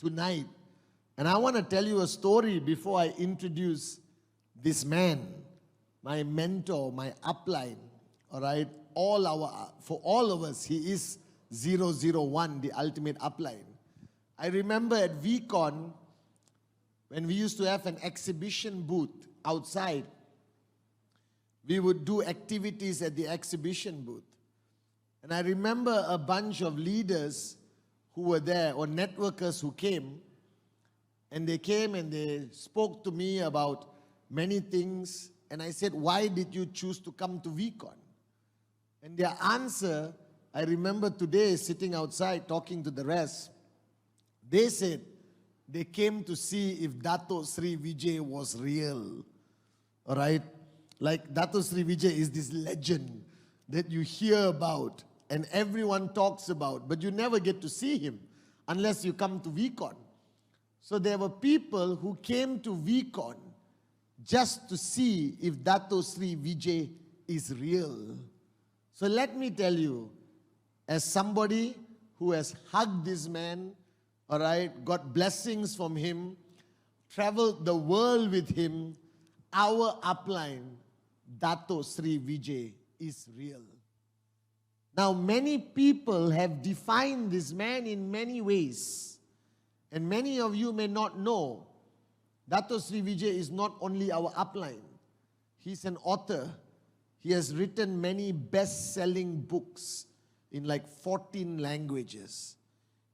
tonight. And I want to tell you a story before I introduce this man, my mentor, my upline, all right? For all of us, he is 001, the ultimate upline. I remember at VCon, when we used to have an exhibition booth outside, we would do activities at the exhibition booth. And I remember a bunch of leaders who were there, or networkers who came, and they came and they spoke to me about many things. And I said, why did you choose to come to VCon? And their answer, I remember today sitting outside talking to the rest, they said they came to see if Dato Sri Vijay was real. All right? Like Dato Sri Vijay is this legend that you hear about and everyone talks about, but you never get to see him unless you come to VCon. So there were people who came to VCon just to see if Dato Sri Vijay is real. So let me tell you, as somebody who has hugged this man, all right, got blessings from him, traveled the world with him, our upline, Dato Sri Vijay, is real. Now, many people have defined this man in many ways. And many of you may not know, Dato Sri Vijay is not only our upline. He's an author. He has written many best-selling books in like 14 languages.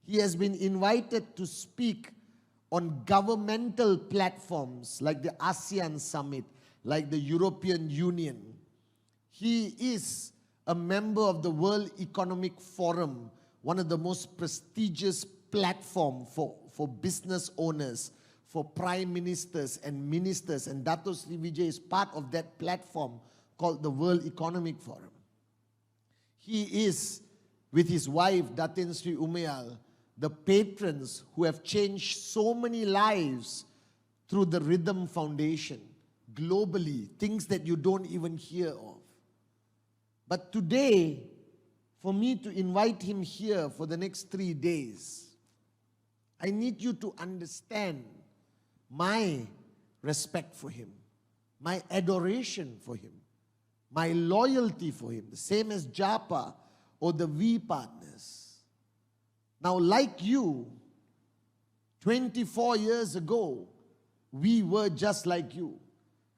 He has been invited to speak on governmental platforms like the ASEAN Summit, like the European Union. He is a member of the World Economic Forum, one of the most prestigious platforms for business owners, for prime ministers and ministers. And Dato Sri Vijay is part of that platform called the World Economic Forum. He is, with his wife, Datin Sri Umayal, the patrons who have changed so many lives through the Rhythm Foundation, globally, things that you don't even hear of. But today, for me to invite him here for the next 3 days, I need you to understand my respect for him, my adoration for him, my loyalty for him, the same as Japa or the V partners. Now, like you, 24 years ago, we were just like you.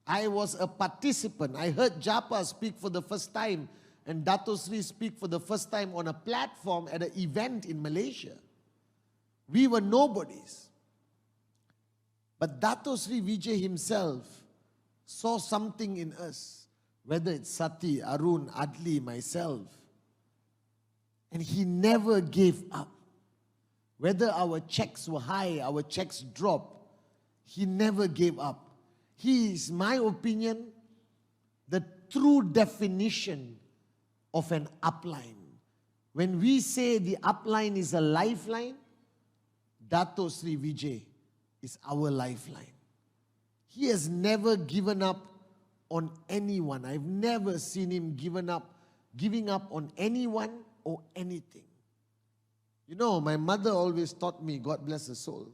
I was a participant. I heard Japa speak for the first time and Dato Sri speak for the first time on a platform at an event in Malaysia. We were nobodies. But Dato Sri Vijay himself saw something in us, whether it's Sati, Arun, Adli, myself. And he never gave up. Whether our checks were high, our checks dropped, he never gave up. He is, my opinion, the true definition of an upline. When we say the upline is a lifeline, Dato Sri Vijay is our lifeline. He has never given up on anyone. I've never seen him giving up on anyone or anything. You know, my mother always taught me, God bless her soul,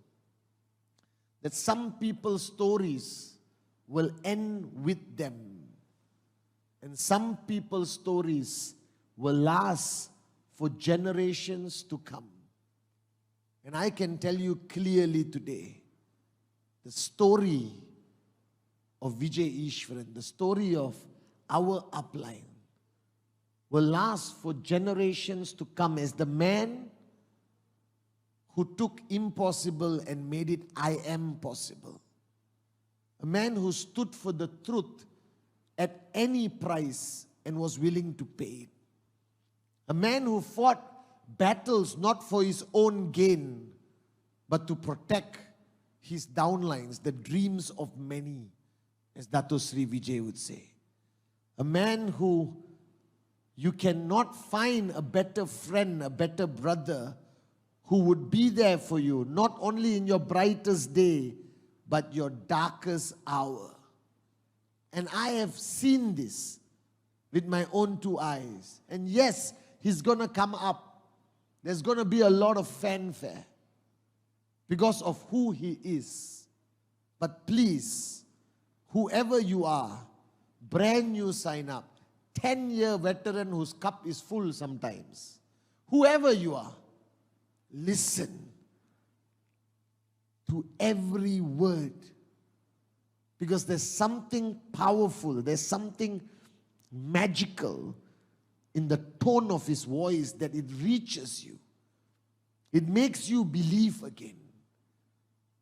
that some people's stories will end with them. And some people's stories will last for generations to come. And I can tell you clearly today, the story of Vijay Eswaran, the story of our upline, will last for generations to come as the man who took impossible and made it I am possible. A man who stood for the truth at any price and was willing to pay it. A man who fought battles not for his own gain, but to protect his downlines, the dreams of many, as Dato Sri Vijay would say. A man who you cannot find a better friend, a better brother, who would be there for you, not only in your brightest day, but your darkest hour. And I have seen this with my own 2 eyes. And yes, he's going to come up. There's going to be a lot of fanfare. because of who he is. But please, whoever you are, brand new sign up, 10-year veteran whose cup is full sometimes, whoever you are, listen to every word. Because there's something powerful, there's something magical in the tone of his voice that it reaches you. It makes you believe again.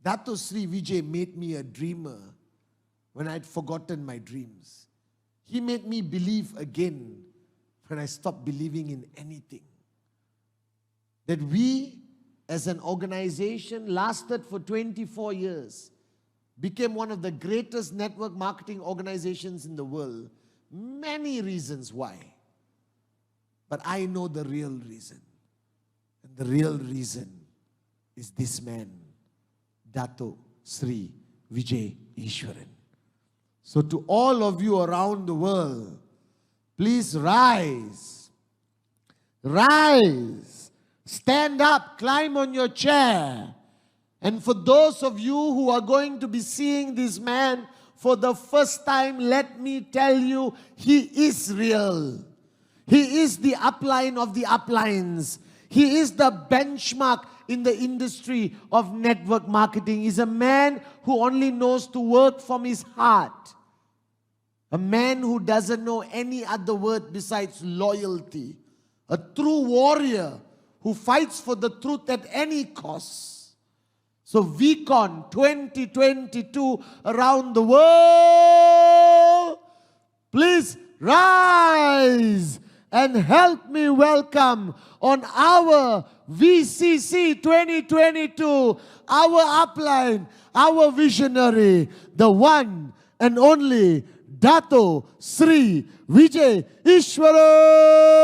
Dato Sri Vijay made me a dreamer when I'd forgotten my dreams. He made me believe again when I stopped believing in anything. That we, as an organization, lasted for 24 years, became one of the greatest network marketing organizations in the world. Many reasons why. But I know the real reason. And the real reason is this man, Dato Sri Vijay Eswaran. So to all of you around the world, please rise. Rise. Stand up, climb on your chair. And for those of you who are going to be seeing this man for the first time, let me tell you, he is real. He is the upline of the uplines. He is the benchmark in the industry of network marketing. He's a man who only knows to work from his heart. A man who doesn't know any other word besides loyalty. A true warrior who fights for the truth at any cost. So VCon 2022 around the world, please rise and help me welcome on our VCC 2022, our upline, our visionary, the one and only Dato Sri Vijay Eswaran.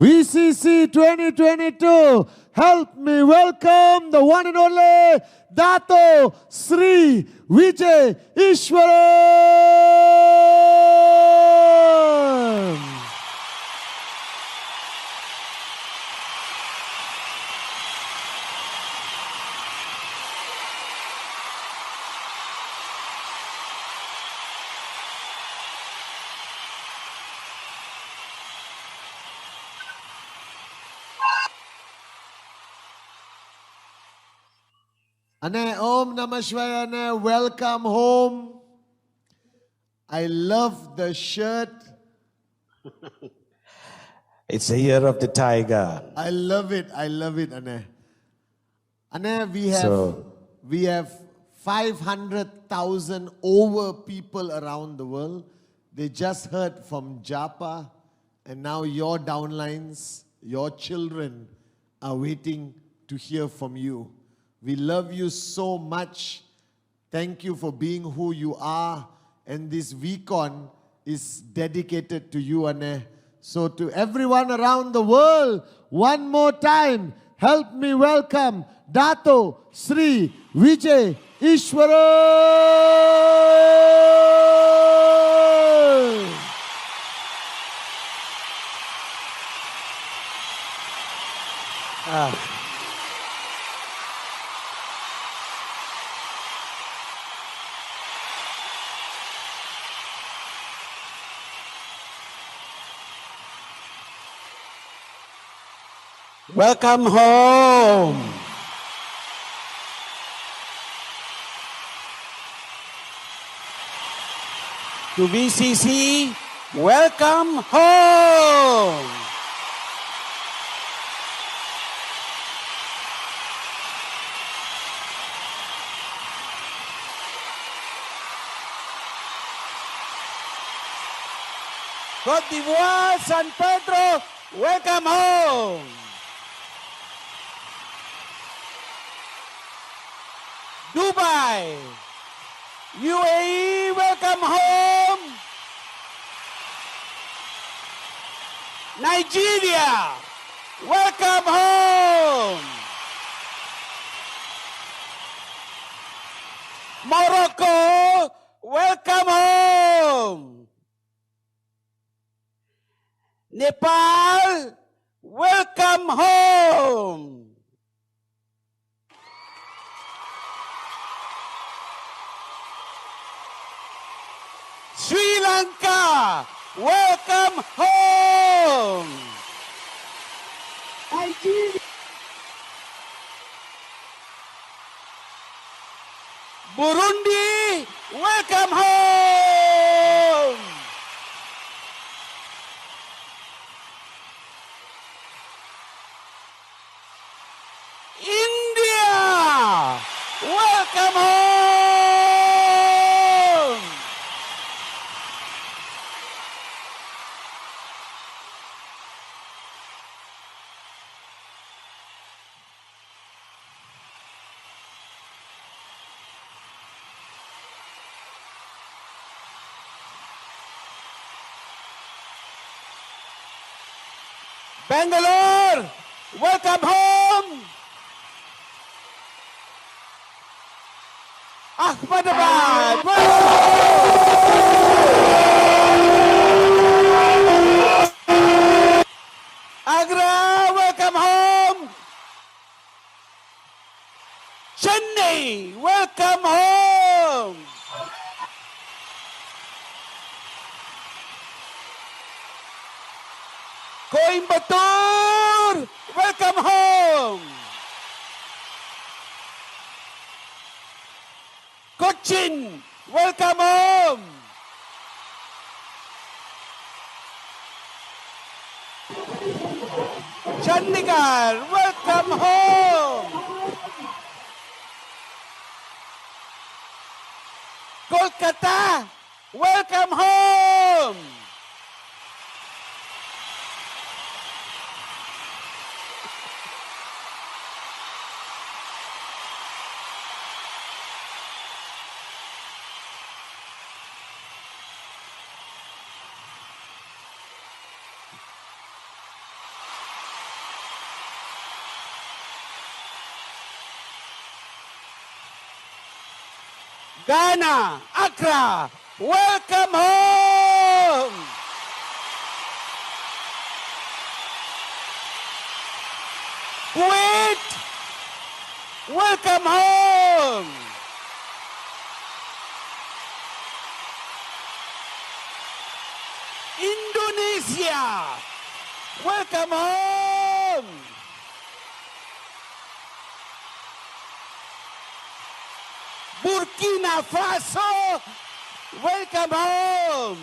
VCC 2022, help me welcome the one and only Dato Sri Vijay Eswaran. Ane, Om Namah Shivaya, Ane, welcome home. I love the shirt. It's the year of the tiger. I love it, Ane. Ane, we have 500,000 over people around the world. They just heard from Japa, and now your downlines, your children are waiting to hear from you. We love you so much. Thank you for being who you are. And this VCon is dedicated to you, Ane. So to everyone around the world, one more time, help me welcome Dato Sri Vijay Eswaran. Welcome home. To VCC, welcome home. Côte d'Ivoire, San Pedro, welcome home. Dubai, UAE, welcome home. Nigeria, welcome home. Morocco, welcome home. Nepal, welcome home. Sri Lanka, welcome home. Burundi, welcome home. India, welcome home. Bangalore, welcome home. Ahmedabad, Agra, welcome home. Chennai, welcome home. Coimbatore, welcome home. Cochin, welcome home. Chandigarh, welcome home. Kolkata, welcome home. Ghana, Accra, welcome home. Kuwait, welcome home. Indonesia, welcome home. Burkina Faso, welcome home.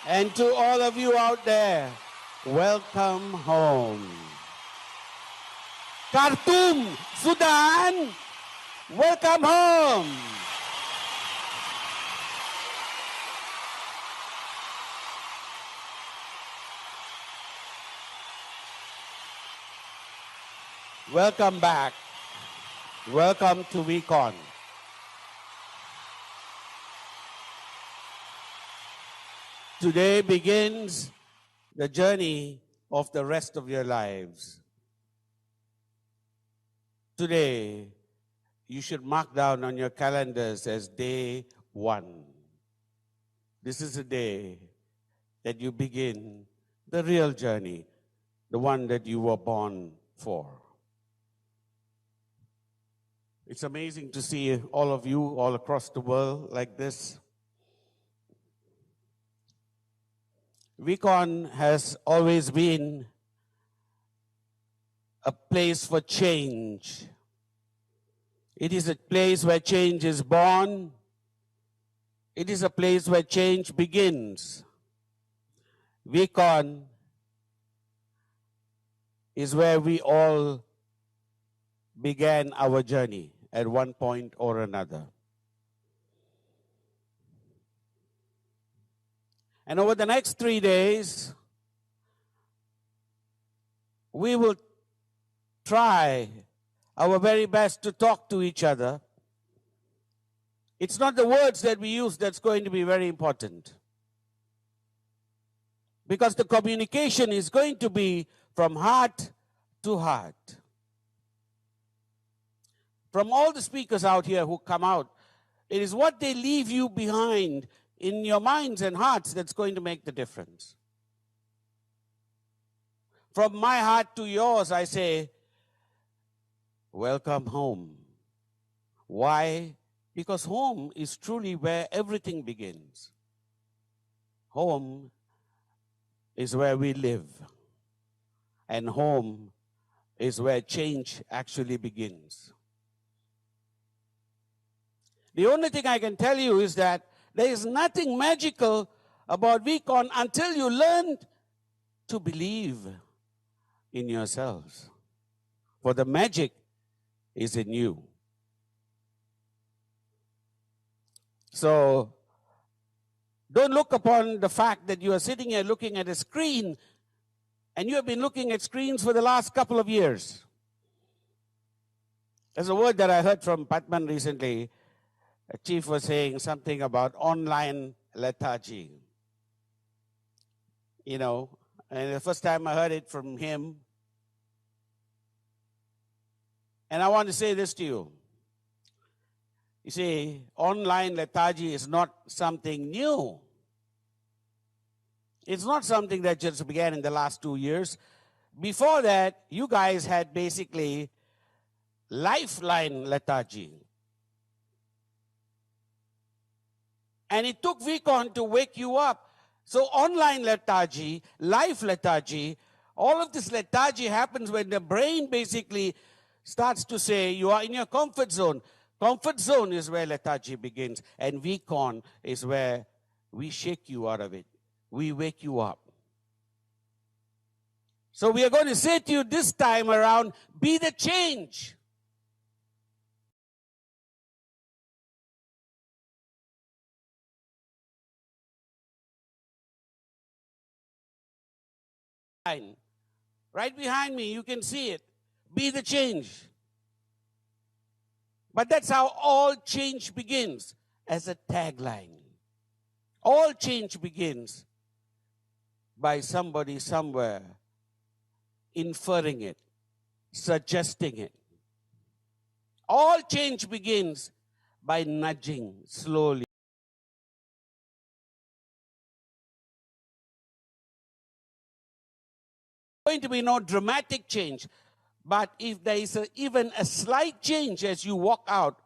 And to all of you out there, welcome home. Khartoum, Sudan, welcome home. Welcome back. Welcome to VCon. Today begins the journey of the rest of your lives. Today, you should mark down on your calendars as day 1. This is the day that you begin the real journey, the one that you were born for. It's amazing to see all of you all across the world like this. VCon has always been a place for change. It is a place where change is born. It is a place where change begins. VCon is where we all began our journey at one point or another. And over the next 3 days, we will try our very best to talk to each other. It's not the words that we use that's going to be very important, because the communication is going to be from heart to heart. From all the speakers out here who come out, it is what they leave you behind in your minds and hearts that's going to make the difference. From my heart to yours, I say, welcome home. Why? Because home is truly where everything begins. Home is where we live. And home is where change actually begins. The only thing I can tell you is that there is nothing magical about VCon until you learn to believe in yourselves. For the magic is in you. So, don't look upon the fact that you are sitting here looking at a screen, and you have been looking at screens for the last couple of years. There's a word that I heard from Patman recently. A chief was saying something about online lethargy. You know, and the first time I heard it from him, and I want to say this to you. You see, online lethargy is not something new. It's not something that just began in the last 2 years. Before that, you guys had basically lifeline lethargy. And it took VCon to wake you up. So online lethargy, life lethargy, all of this lethargy happens when the brain basically starts to say you are in your comfort zone. Comfort zone is where lethargy begins. And VCon is where we shake you out of it. We wake you up. So we are going to say to you this time around, be the change. Right behind me, you can see it. Be the change. But that's how all change begins, as a tagline. All change begins by somebody somewhere inferring it, suggesting it. All change begins by nudging slowly. Going to be no dramatic change, but if there is even a slight change as you walk out,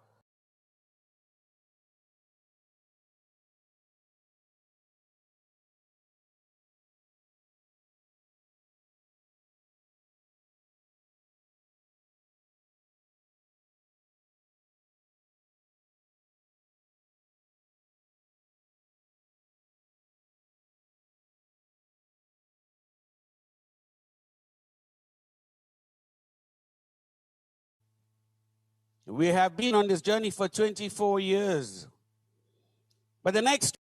we have been on this journey for 24 years. But the next